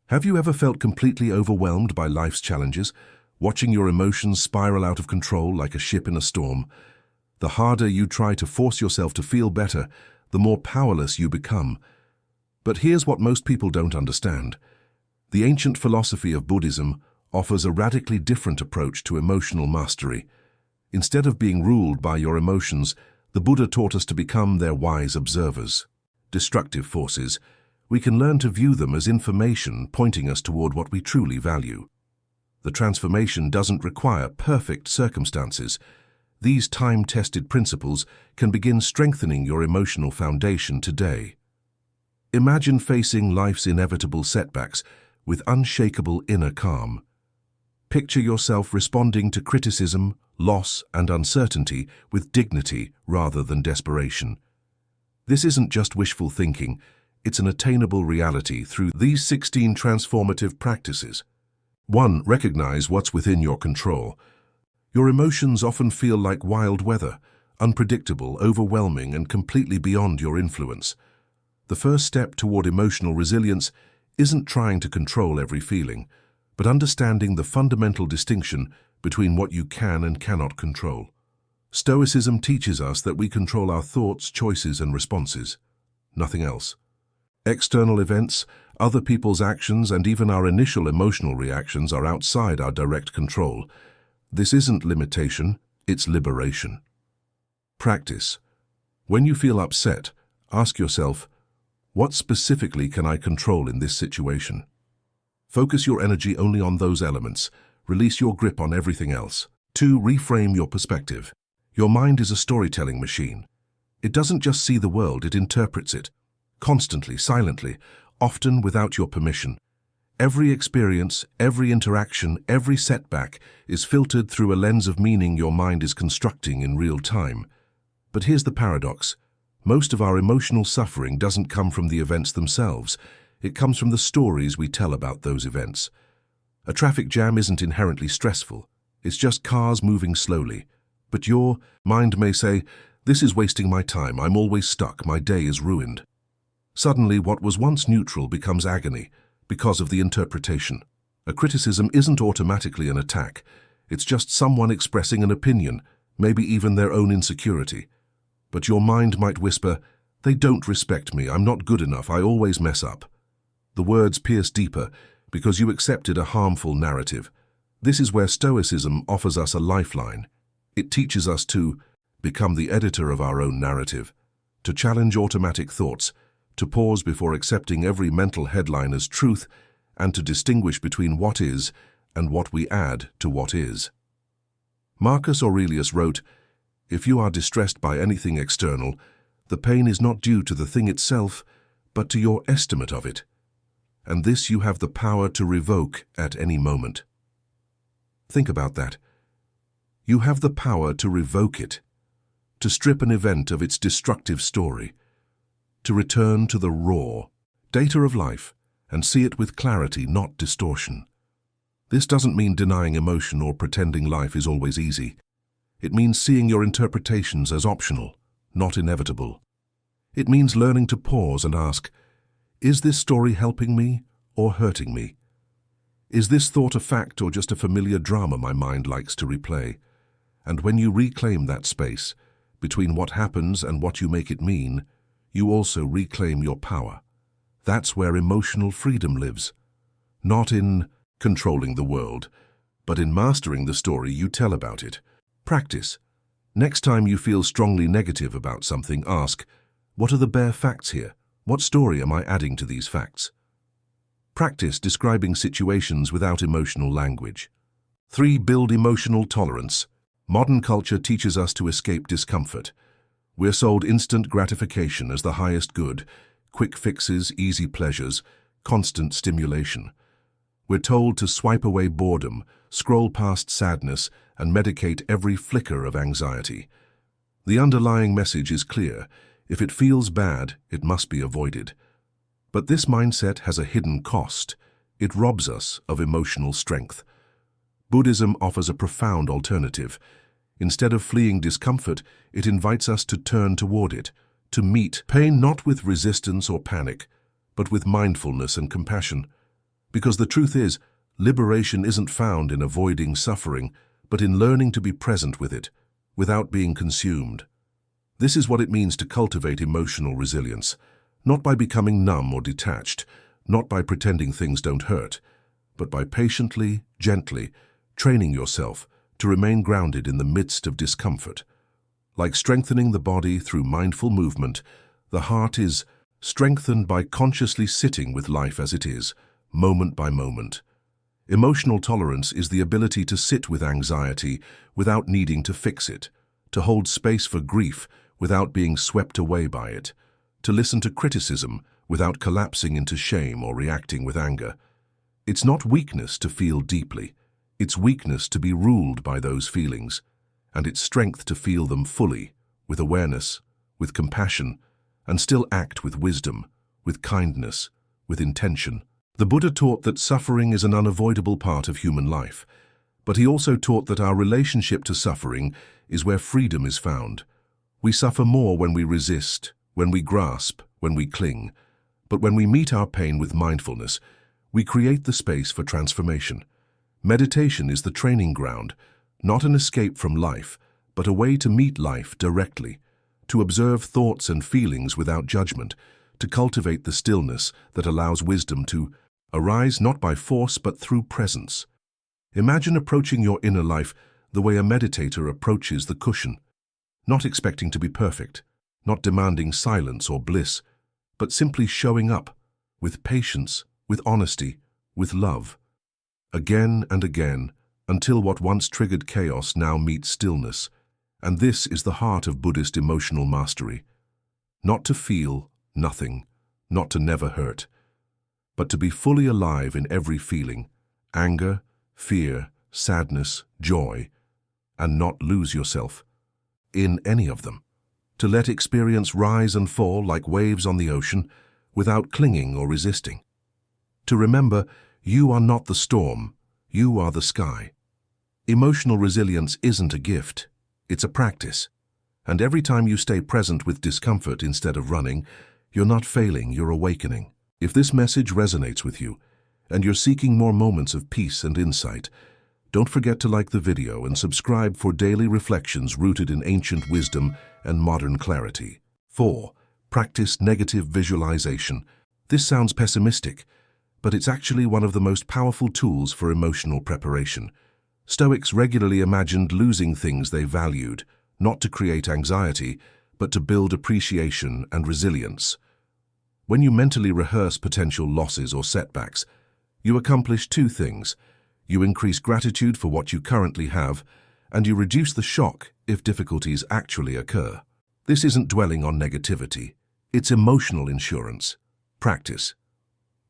Have you ever felt completely overwhelmed by life's challenges, watching your emotions spiral out of control like a ship in a storm? The harder you try to force yourself to feel better, the more powerless you become. But here's what most people don't understand. The ancient philosophy of Buddhism offers a radically different approach to emotional mastery. Instead of being ruled by your emotions, the Buddha taught us to become their wise observers. Destructive forces, we can learn to view them as information pointing us toward what we truly value. The transformation doesn't require perfect circumstances. These time-tested principles can begin strengthening your emotional foundation today. Imagine facing life's inevitable setbacks with unshakable inner calm. Picture yourself responding to criticism, loss, and uncertainty with dignity rather than desperation. This isn't just wishful thinking, it's an attainable reality through these 16 transformative practices. 1. Recognize what's within your control. Your emotions often feel like wild weather, unpredictable, overwhelming, and completely beyond your influence. The first step toward emotional resilience isn't trying to control every feeling, but understanding the fundamental distinction between what you can and cannot control. Stoicism teaches us that we control our thoughts, choices, and responses. Nothing else. External events, other people's actions, and even our initial emotional reactions are outside our direct control. This isn't limitation, it's liberation. Practice. When you feel upset, ask yourself, what specifically can I control in this situation? Focus your energy only on those elements. Release your grip on everything else. 2. Reframe your perspective. Your mind is a storytelling machine. It doesn't just see the world, it interprets it. Constantly, silently, often without your permission. Every experience, every interaction, every setback is filtered through a lens of meaning your mind is constructing in real time. But here's the paradox. Most of our emotional suffering doesn't come from the events themselves. It comes from the stories we tell about those events. A traffic jam isn't inherently stressful. It's just cars moving slowly. But your mind may say, "This is wasting my time. I'm always stuck. My day is ruined." Suddenly, what was once neutral becomes agony because of the interpretation. A criticism isn't automatically an attack. It's just someone expressing an opinion, maybe even their own insecurity. But your mind might whisper, "They don't respect me. I'm not good enough. I always mess up." The words pierce deeper because you accepted a harmful narrative. This is where Stoicism offers us a lifeline. It teaches us to become the editor of our own narrative, to challenge automatic thoughts, to pause before accepting every mental headline as truth, and to distinguish between what is and what we add to what is. Marcus Aurelius wrote, "If you are distressed by anything external, the pain is not due to the thing itself, but to your estimate of it. And this you have the power to revoke at any moment." Think about that. You have the power to revoke it, to strip an event of its destructive story, to return to the raw data of life and see it with clarity, not distortion. This doesn't mean denying emotion or pretending life is always easy. It means seeing your interpretations as optional, not inevitable. It means learning to pause and ask, is this story helping me or hurting me? Is this thought a fact or just a familiar drama my mind likes to replay? And when you reclaim that space between what happens and what you make it mean, you also reclaim your power. That's where emotional freedom lives. Not in controlling the world, but in mastering the story you tell about it. Practice. Next time you feel strongly negative about something, ask, what are the bare facts here? What story am I adding to these facts? Practice describing situations without emotional language. 3. Build emotional tolerance. Modern culture teaches us to escape discomfort. We're sold instant gratification as the highest good, quick fixes, easy pleasures, constant stimulation. We're told to swipe away boredom, scroll past sadness, and medicate every flicker of anxiety. The underlying message is clear. If it feels bad, it must be avoided. But this mindset has a hidden cost. It robs us of emotional strength. Buddhism offers a profound alternative. Instead of fleeing discomfort, it invites us to turn toward it, to meet pain not with resistance or panic, but with mindfulness and compassion. Because the truth is, liberation isn't found in avoiding suffering, but in learning to be present with it, without being consumed. This is what it means to cultivate emotional resilience, not by becoming numb or detached, not by pretending things don't hurt, but by patiently, gently, training yourself to remain grounded in the midst of discomfort. Like strengthening the body through mindful movement, the heart is strengthened by consciously sitting with life as it is, moment by moment. Emotional tolerance is the ability to sit with anxiety without needing to fix it, to hold space for grief without being swept away by it, to listen to criticism without collapsing into shame or reacting with anger. It's not weakness to feel deeply. It's weakness to be ruled by those feelings, and it's strength to feel them fully, with awareness, with compassion, and still act with wisdom, with kindness, with intention. The Buddha taught that suffering is an unavoidable part of human life, but he also taught that our relationship to suffering is where freedom is found. We suffer more when we resist, when we grasp, when we cling. But when we meet our pain with mindfulness, we create the space for transformation. Meditation is the training ground, not an escape from life, but a way to meet life directly, to observe thoughts and feelings without judgment, to cultivate the stillness that allows wisdom to arise not by force but through presence. Imagine approaching your inner life the way a meditator approaches the cushion, not expecting to be perfect, not demanding silence or bliss, but simply showing up, with patience, with honesty, with love. Again and again, until what once triggered chaos now meets stillness. And this is the heart of Buddhist emotional mastery. Not to feel nothing, not to never hurt, but to be fully alive in every feeling, anger, fear, sadness, joy, and not lose yourself in any of them. To let experience rise and fall like waves on the ocean without clinging or resisting. To remember, you are not the storm, you are the sky. Emotional resilience isn't a gift, it's a practice. And every time you stay present with discomfort instead of running, you're not failing, you're awakening. If this message resonates with you, and you're seeking more moments of peace and insight, don't forget to like the video and subscribe for daily reflections rooted in ancient wisdom and modern clarity. 4. Practice negative visualization. This sounds pessimistic, but it's actually one of the most powerful tools for emotional preparation. Stoics regularly imagined losing things they valued, not to create anxiety, but to build appreciation and resilience. When you mentally rehearse potential losses or setbacks, you accomplish two things. You increase gratitude for what you currently have, and you reduce the shock if difficulties actually occur. This isn't dwelling on negativity. It's emotional insurance. Practice.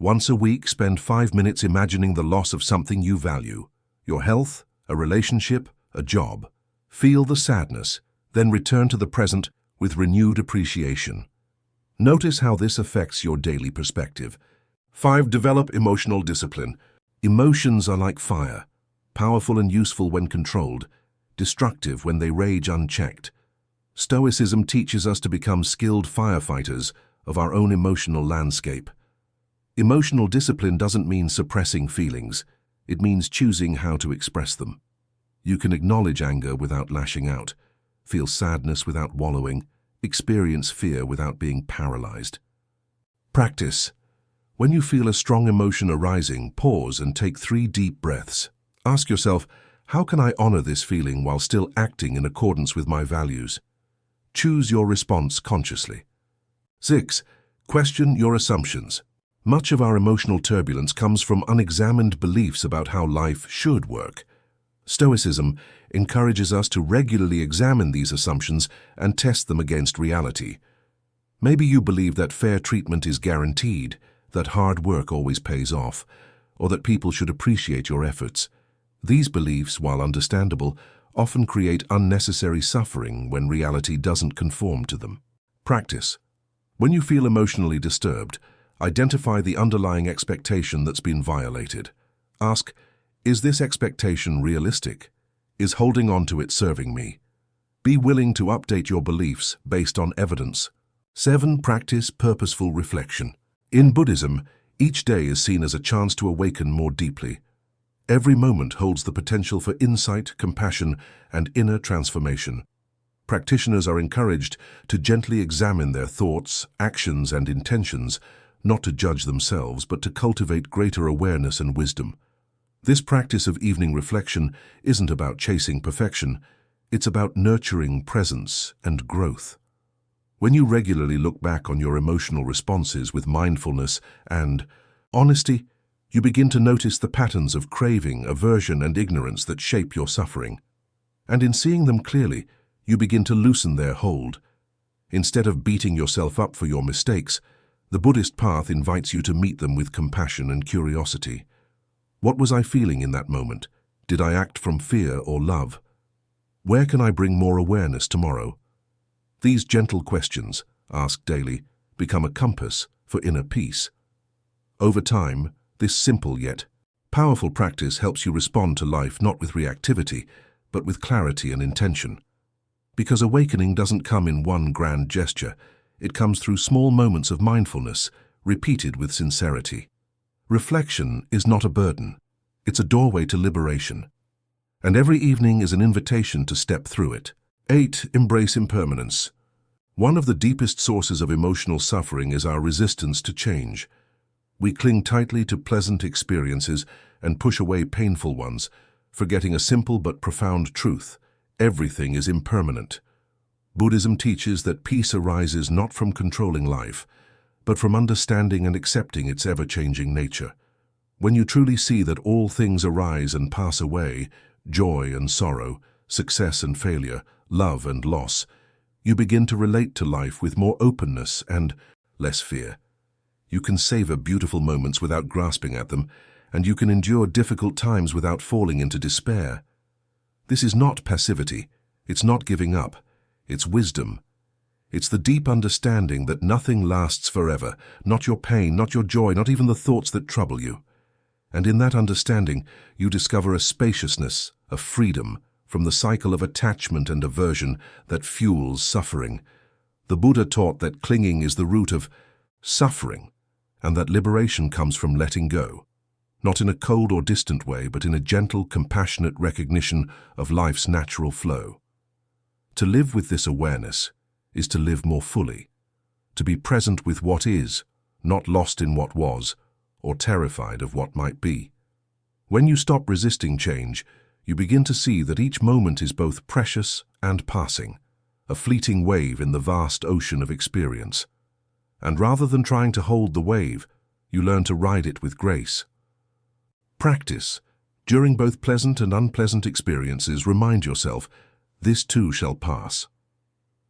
Once a week, spend 5 minutes imagining the loss of something you value. Your health, a relationship, a job. Feel the sadness, then return to the present with renewed appreciation. Notice how this affects your daily perspective. 5. Develop emotional discipline. Emotions are like fire, powerful and useful when controlled, destructive when they rage unchecked. Stoicism teaches us to become skilled firefighters of our own emotional landscape. Emotional discipline doesn't mean suppressing feelings. It means choosing how to express them. You can acknowledge anger without lashing out, feel sadness without wallowing, experience fear without being paralyzed. Practice. When you feel a strong emotion arising, pause and take 3 deep breaths. Ask yourself, how can I honor this feeling while still acting in accordance with my values? Choose your response consciously. 6. Question your assumptions. Much of our emotional turbulence comes from unexamined beliefs about how life should work. Stoicism encourages us to regularly examine these assumptions and test them against reality. Maybe you believe that fair treatment is guaranteed, that hard work always pays off, or that people should appreciate your efforts. These beliefs, while understandable, often create unnecessary suffering when reality doesn't conform to them. Practice. When you feel emotionally disturbed, identify the underlying expectation that's been violated. Ask, is this expectation realistic? Is holding on to it serving me? Be willing to update your beliefs based on evidence. 7. Practice purposeful reflection. In Buddhism, Each day is seen as a chance to awaken more deeply. Every moment holds the potential for insight, compassion, and inner transformation. Practitioners are encouraged to gently examine their thoughts, actions, and intentions, not to judge themselves, but to cultivate greater awareness and wisdom. This practice of evening reflection isn't about chasing perfection, it's about nurturing presence and growth. When you regularly look back on your emotional responses with mindfulness and honesty, you begin to notice the patterns of craving, aversion, and ignorance that shape your suffering. And in seeing them clearly, you begin to loosen their hold. Instead of beating yourself up for your mistakes, the Buddhist path invites you to meet them with compassion and curiosity. What was I feeling in that moment? Did I act from fear or love? Where can I bring more awareness tomorrow? These gentle questions, asked daily, become a compass for inner peace. Over time, this simple yet powerful practice helps you respond to life not with reactivity, but with clarity and intention. Because awakening doesn't come in one grand gesture, it comes through small moments of mindfulness, repeated with sincerity. Reflection is not a burden, it's a doorway to liberation. And every evening is an invitation to step through it. 8. Embrace impermanence. One of the deepest sources of emotional suffering is our resistance to change. We cling tightly to pleasant experiences and push away painful ones, forgetting a simple but profound truth: everything is impermanent. Buddhism teaches that peace arises not from controlling life, but from understanding and accepting its ever-changing nature. When you truly see that all things arise and pass away, joy and sorrow, success and failure, love and loss, you begin to relate to life with more openness and less fear. You can savor beautiful moments without grasping at them, and you can endure difficult times without falling into despair. This is not passivity, it's not giving up, it's wisdom. It's the deep understanding that nothing lasts forever, not your pain, not your joy, not even the thoughts that trouble you. And in that understanding, you discover a spaciousness, a freedom, from the cycle of attachment and aversion that fuels suffering. The Buddha taught that clinging is the root of suffering, and that liberation comes from letting go, not in a cold or distant way, but in a gentle, compassionate recognition of life's natural flow. To live with this awareness is to live more fully, to be present with what is, not lost in what was, or terrified of what might be. When you stop resisting change, you begin to see that each moment is both precious and passing, a fleeting wave in the vast ocean of experience. And rather than trying to hold the wave, you learn to ride it with grace. Practice. During both pleasant and unpleasant experiences, remind yourself, this too shall pass.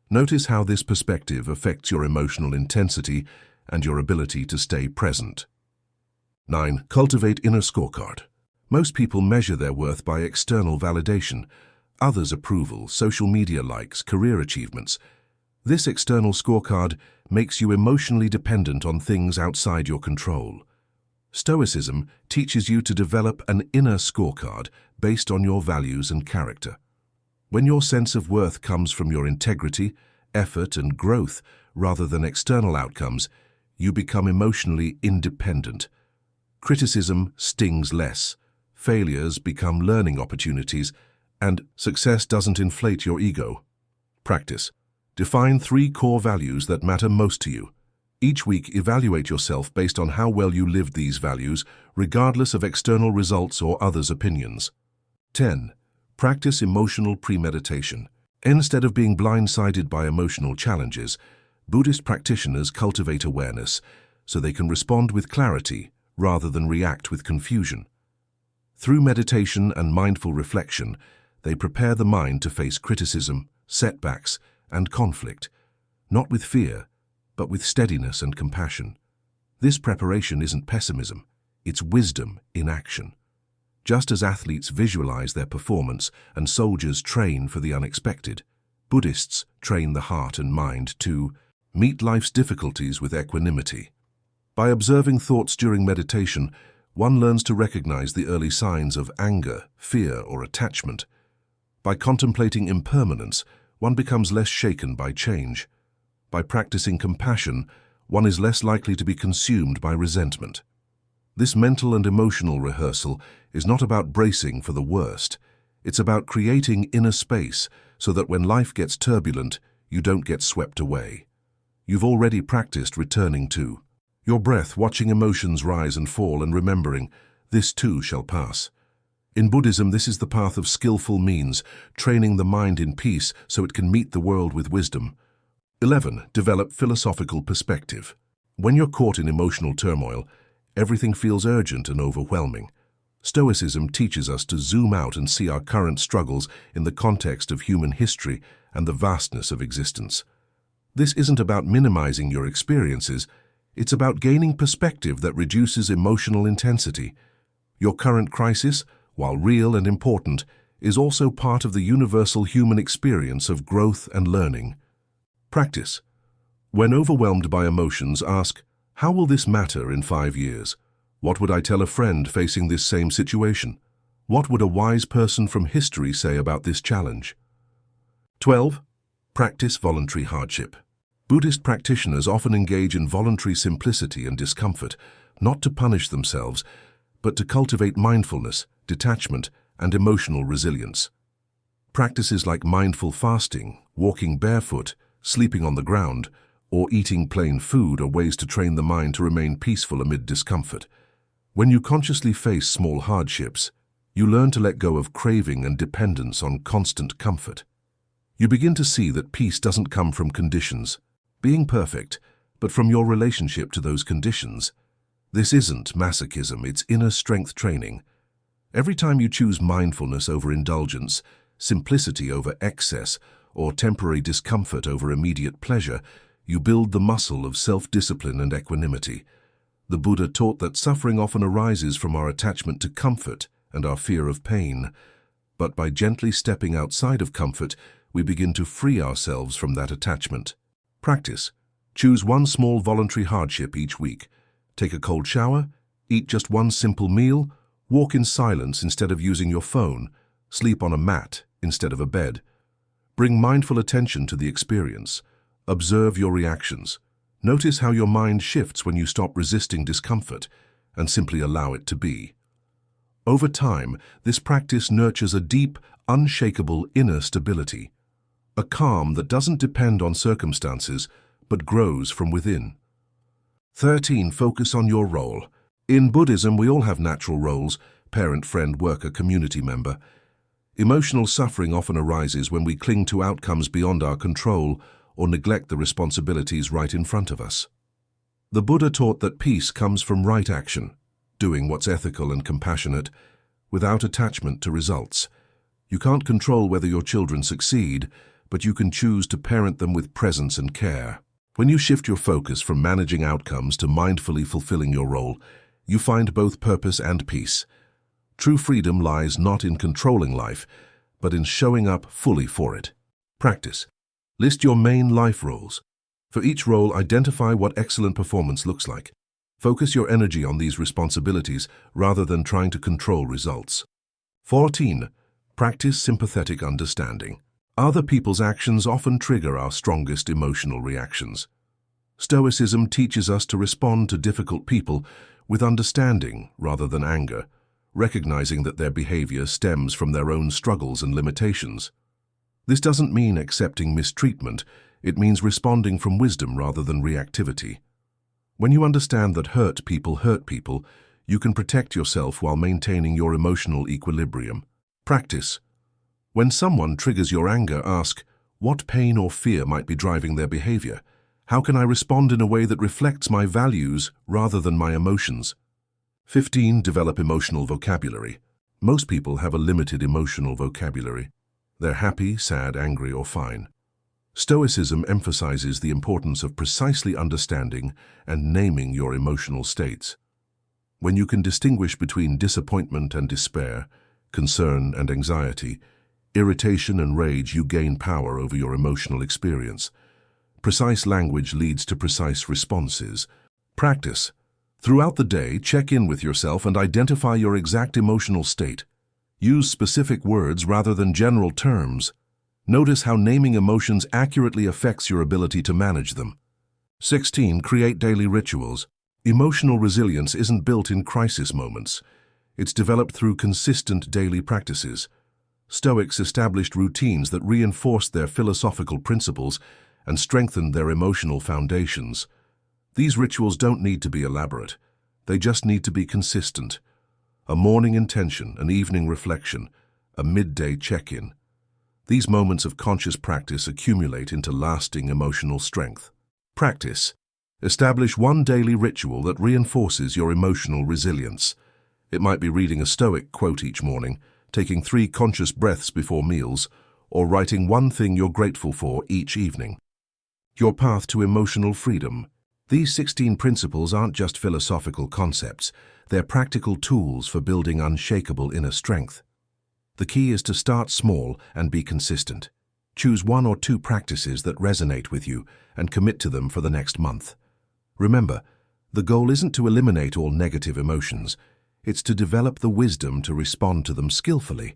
Notice how this perspective affects your emotional intensity and your ability to stay present. 9. Cultivate inner scorecard. Most people measure their worth by external validation, others' approval, social media likes, career achievements. This external scorecard makes you emotionally dependent on things outside your control. Stoicism teaches you to develop an inner scorecard based on your values and character. When your sense of worth comes from your integrity, effort, and growth rather than external outcomes, you become emotionally independent. Criticism stings less, failures become learning opportunities, and success doesn't inflate your ego. Practice. Define 3 core values that matter most to you. Each week, evaluate yourself based on how well you lived these values, regardless of external results or others' opinions. 10. Practice emotional premeditation. Instead of being blindsided by emotional challenges, Buddhist practitioners cultivate awareness so they can respond with clarity rather than react with confusion. Through meditation and mindful reflection, they prepare the mind to face criticism, setbacks, and conflict, not with fear, but with steadiness and compassion. This preparation isn't pessimism, it's wisdom in action. Just as athletes visualize their performance and soldiers train for the unexpected, Buddhists train the heart and mind to meet life's difficulties with equanimity. By observing thoughts during meditation, one learns to recognize the early signs of anger, fear, or attachment. By contemplating impermanence, one becomes less shaken by change. By practicing compassion, one is less likely to be consumed by resentment. This mental and emotional rehearsal is not about bracing for the worst. It's about creating inner space so that when life gets turbulent, you don't get swept away. You've already practiced returning to your breath, watching emotions rise and fall and remembering, this too shall pass. In Buddhism, this is the path of skillful means, training the mind in peace so it can meet the world with wisdom. 11. Develop philosophical perspective. When you're caught in emotional turmoil, everything feels urgent and overwhelming. Stoicism teaches us to zoom out and see our current struggles in the context of human history and the vastness of existence. This isn't about minimizing your experiences, it's about gaining perspective that reduces emotional intensity. Your current crisis, while real and important, is also part of the universal human experience of growth and learning. Practice. When overwhelmed by emotions, ask, how will this matter in 5 years? What would I tell a friend facing this same situation? What would a wise person from history say about this challenge? 12. Practice voluntary hardship. Buddhist practitioners often engage in voluntary simplicity and discomfort, not to punish themselves, but to cultivate mindfulness, detachment, and emotional resilience. Practices like mindful fasting, walking barefoot, sleeping on the ground, or eating plain food are ways to train the mind to remain peaceful amid discomfort. When you consciously face small hardships, you learn to let go of craving and dependence on constant comfort. You begin to see that peace doesn't come from conditions, being perfect, but from your relationship to those conditions. This isn't masochism, it's inner strength training. Every time you choose mindfulness over indulgence, simplicity over excess, or temporary discomfort over immediate pleasure, you build the muscle of self-discipline and equanimity. The Buddha taught that suffering often arises from our attachment to comfort and our fear of pain. But by gently stepping outside of comfort, we begin to free ourselves from that attachment. Practice. Choose one small voluntary hardship each week. Take a cold shower, eat just one simple meal, walk in silence instead of using your phone, sleep on a mat instead of a bed. Bring mindful attention to the experience. Observe your reactions. Notice how your mind shifts when you stop resisting discomfort and simply allow it to be. Over time, this practice nurtures a deep, unshakable inner stability, a calm that doesn't depend on circumstances but grows from within. 13. Focus on your role. In Buddhism, we all have natural roles: parent, friend, worker, community member. Emotional suffering often arises when we cling to outcomes beyond our control or neglect the responsibilities right in front of us. The Buddha taught that peace comes from right action, doing what's ethical and compassionate, without attachment to results. You can't control whether your children succeed, but you can choose to parent them with presence and care. When you shift your focus from managing outcomes to mindfully fulfilling your role, you find both purpose and peace. True freedom lies not in controlling life, but in showing up fully for it. Practice. List your main life roles. For each role, identify what excellent performance looks like. Focus your energy on these responsibilities rather than trying to control results. 14. Practice sympathetic understanding. Other people's actions often trigger our strongest emotional reactions. Stoicism teaches us to respond to difficult people with understanding rather than anger, recognizing that their behavior stems from their own struggles and limitations. This doesn't mean accepting mistreatment, it means responding from wisdom rather than reactivity. When you understand that hurt people, you can protect yourself while maintaining your emotional equilibrium. Practice. When someone triggers your anger, ask, what pain or fear might be driving their behavior? How can I respond in a way that reflects my values rather than my emotions? 15. Develop emotional vocabulary. Most people have a limited emotional vocabulary. They're happy, sad, angry, or fine. Stoicism emphasizes the importance of precisely understanding and naming your emotional states. When you can distinguish between disappointment and despair, concern and anxiety, irritation and rage, you gain power over your emotional experience. Precise language leads to precise responses. Practice. Throughout the day, check in with yourself and identify your exact emotional state. Use specific words rather than general terms. Notice how naming emotions accurately affects your ability to manage them. 16. Create daily rituals. Emotional resilience isn't built in crisis moments. It's developed through consistent daily practices. Stoics established routines that reinforced their philosophical principles and strengthened their emotional foundations. These rituals don't need to be elaborate. They just need to be consistent. A morning intention, an evening reflection, a midday check-in. These moments of conscious practice accumulate into lasting emotional strength. Practice. Establish one daily ritual that reinforces your emotional resilience. It might be reading a Stoic quote each morning, taking 3 conscious breaths before meals, or writing one thing you're grateful for each evening. Your path to emotional freedom. These 16 principles aren't just philosophical concepts, they're practical tools for building unshakable inner strength. The key is to start small and be consistent. Choose 1 or 2 practices that resonate with you and commit to them for the next month. Remember, the goal isn't to eliminate all negative emotions, it's to develop the wisdom to respond to them skillfully.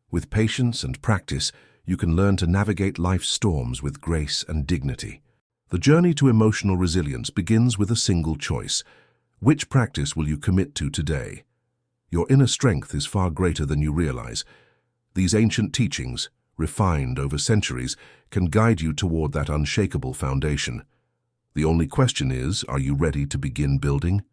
With patience and practice, you can learn to navigate life's storms with grace and dignity. The journey to emotional resilience begins with a single choice. Which practice will you commit to today? Your inner strength is far greater than you realize. These ancient teachings, refined over centuries, can guide you toward that unshakable foundation. The only question is, are you ready to begin building?